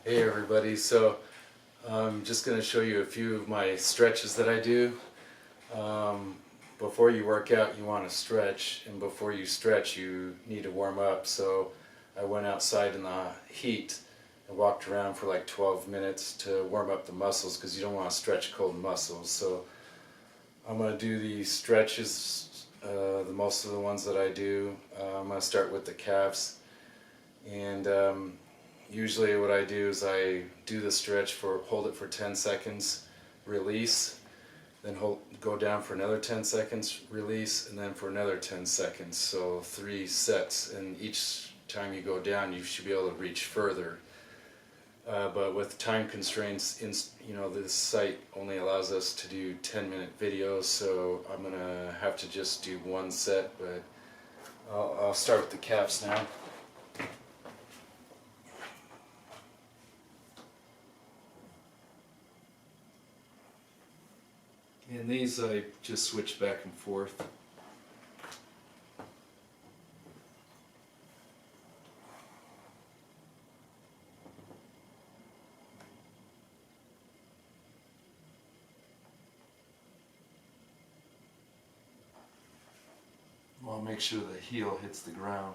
Hey everybody, so I'm just going to show you a few of my stretches that I do. Before you work out you want to stretch, and before you stretch you need to warm up. So I went outside in the heat and walked around for like 12 minutes to warm up the muscles, because you don't want to stretch cold muscles. So I'm going to do these stretches, most of the ones that I do. I'm going to start with the calves, and usually what I do is I do the stretch hold it for 10 seconds, release, then go down for another 10 seconds, release, and then for another 10 seconds. So 3 sets, and each time you go down you should be able to reach further. But with time constraints, this site only allows us to do 10-minute videos, so I'm going to have to just do one set, but I'll start with the calves now. And these I just switch back and forth. I'll make sure the heel hits the ground.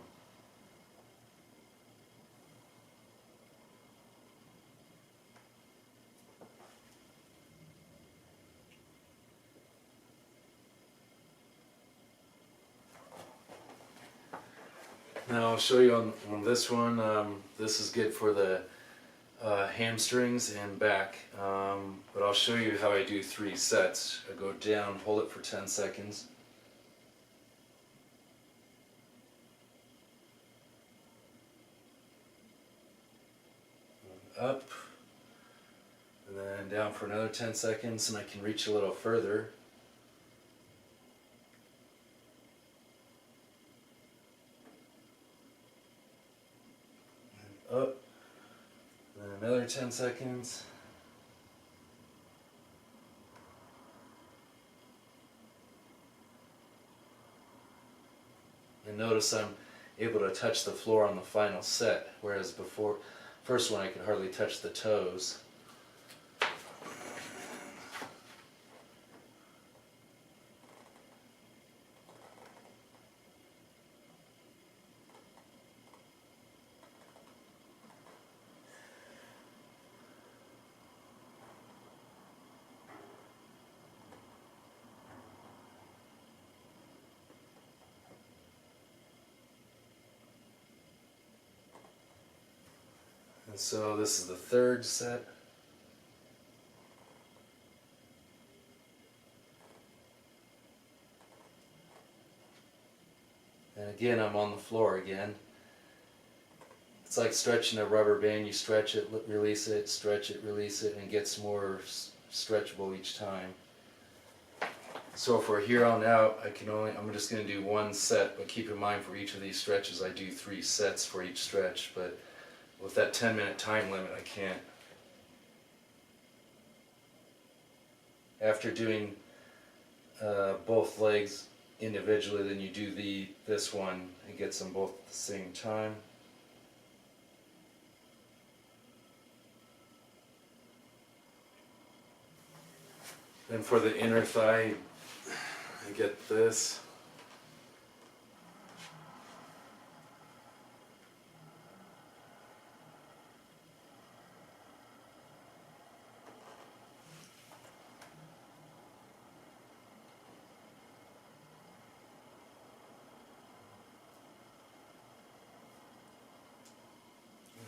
Now I'll show you on this one. This is good for the hamstrings and back, but I'll show you how I do 3 sets. I go down, hold it for 10 seconds. Up, and then down for another 10 seconds, and I can reach a little further. And up, and then another 10 seconds. And notice I'm able to touch the floor on the final set, whereas before, first one I could hardly touch the toes. And so this is the 3rd set. And again, I'm on the floor again. It's like stretching a rubber band. You stretch it, release it, stretch it, release it, and it gets more stretchable each time. So for here on out, I'm just going to do 1 set, but keep in mind for each of these stretches I do 3 sets for each stretch, but with that 10-minute time limit I can't. After doing both legs individually, then you do this one and gets them both at the same time. Then for the inner thigh, I get this.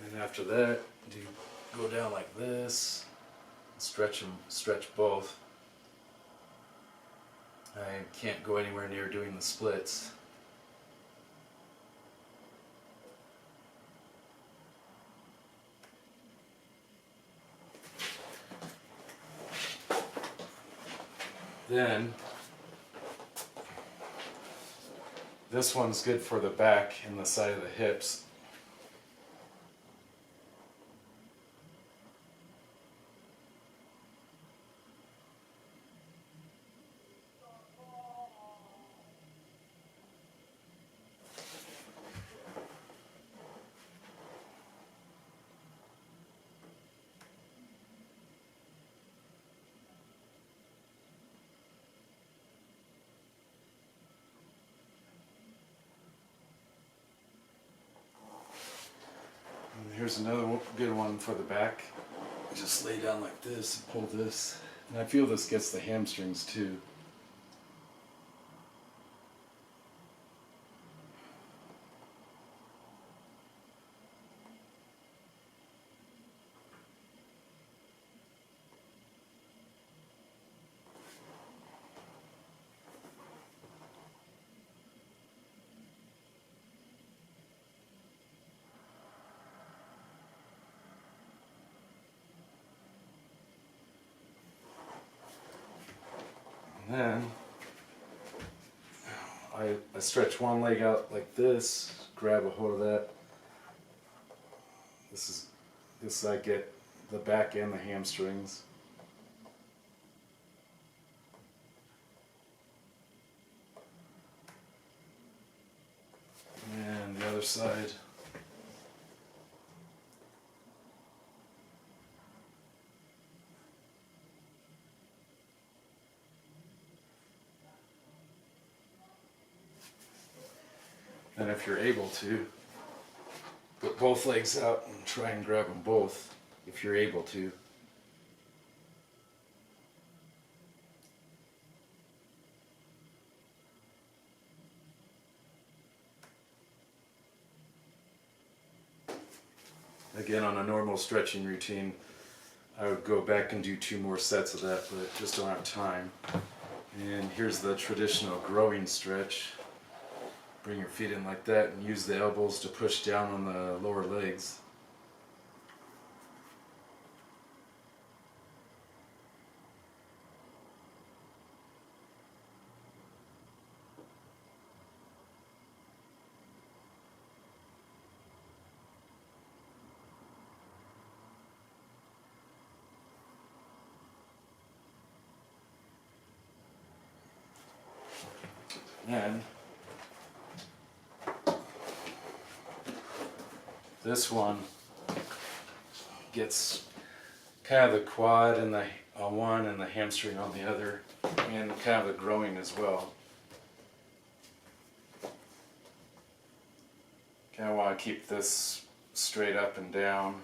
And after that, go down like this, stretch both. I can't go anywhere near doing the splits. Then, this one's good for the back and the side of the hips. Here's another good one for the back. Just lay down like this and pull this. And I feel this gets the hamstrings too. And then I stretch one leg out like this, grab a hold of that. This I get the back and the hamstrings. And the other side. And if you're able to, put both legs out and try and grab them both, if you're able to. Again, on a normal stretching routine, I would go back and do 2 more sets of that, but just don't have time. And here's the traditional groin stretch. Bring your feet in like that and use the elbows to push down on the lower legs. And this one gets kind of the quad and the on one and the hamstring on the other, and kind of the groin as well. Kind of want to keep this straight up and down.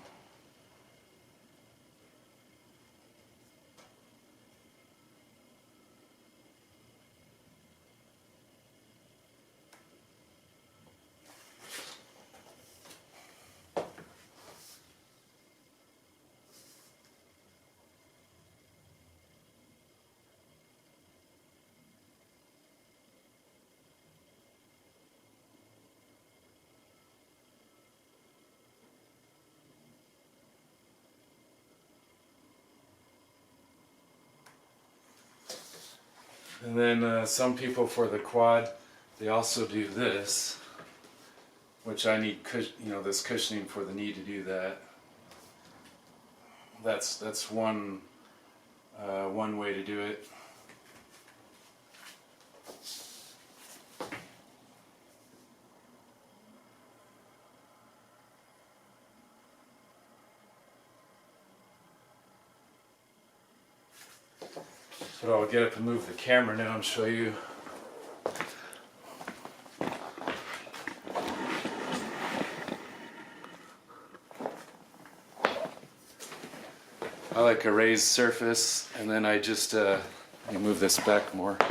And then some people for the quad, they also do this, which I need, this cushioning for the knee to do that. That's one way to do it. But I'll get up and move the camera now and show you. I like a raised surface, and then I just let me move this back more. I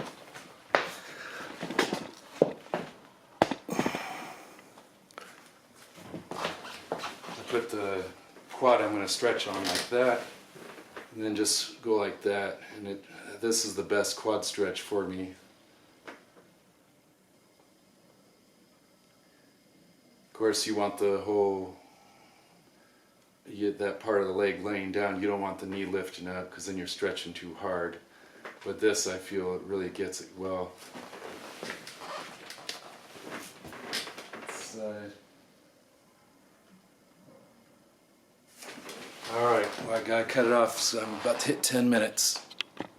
put the quad I'm going to stretch on like that, and then just go like that, and this is the best quad stretch for me. Of course, you want the whole, that part of the leg laying down. You don't want the knee lifting up, because then you're stretching too hard. But this, I feel, it really gets it well. Side. Alright, well, I gotta cut it off, so I'm about to hit 10 minutes.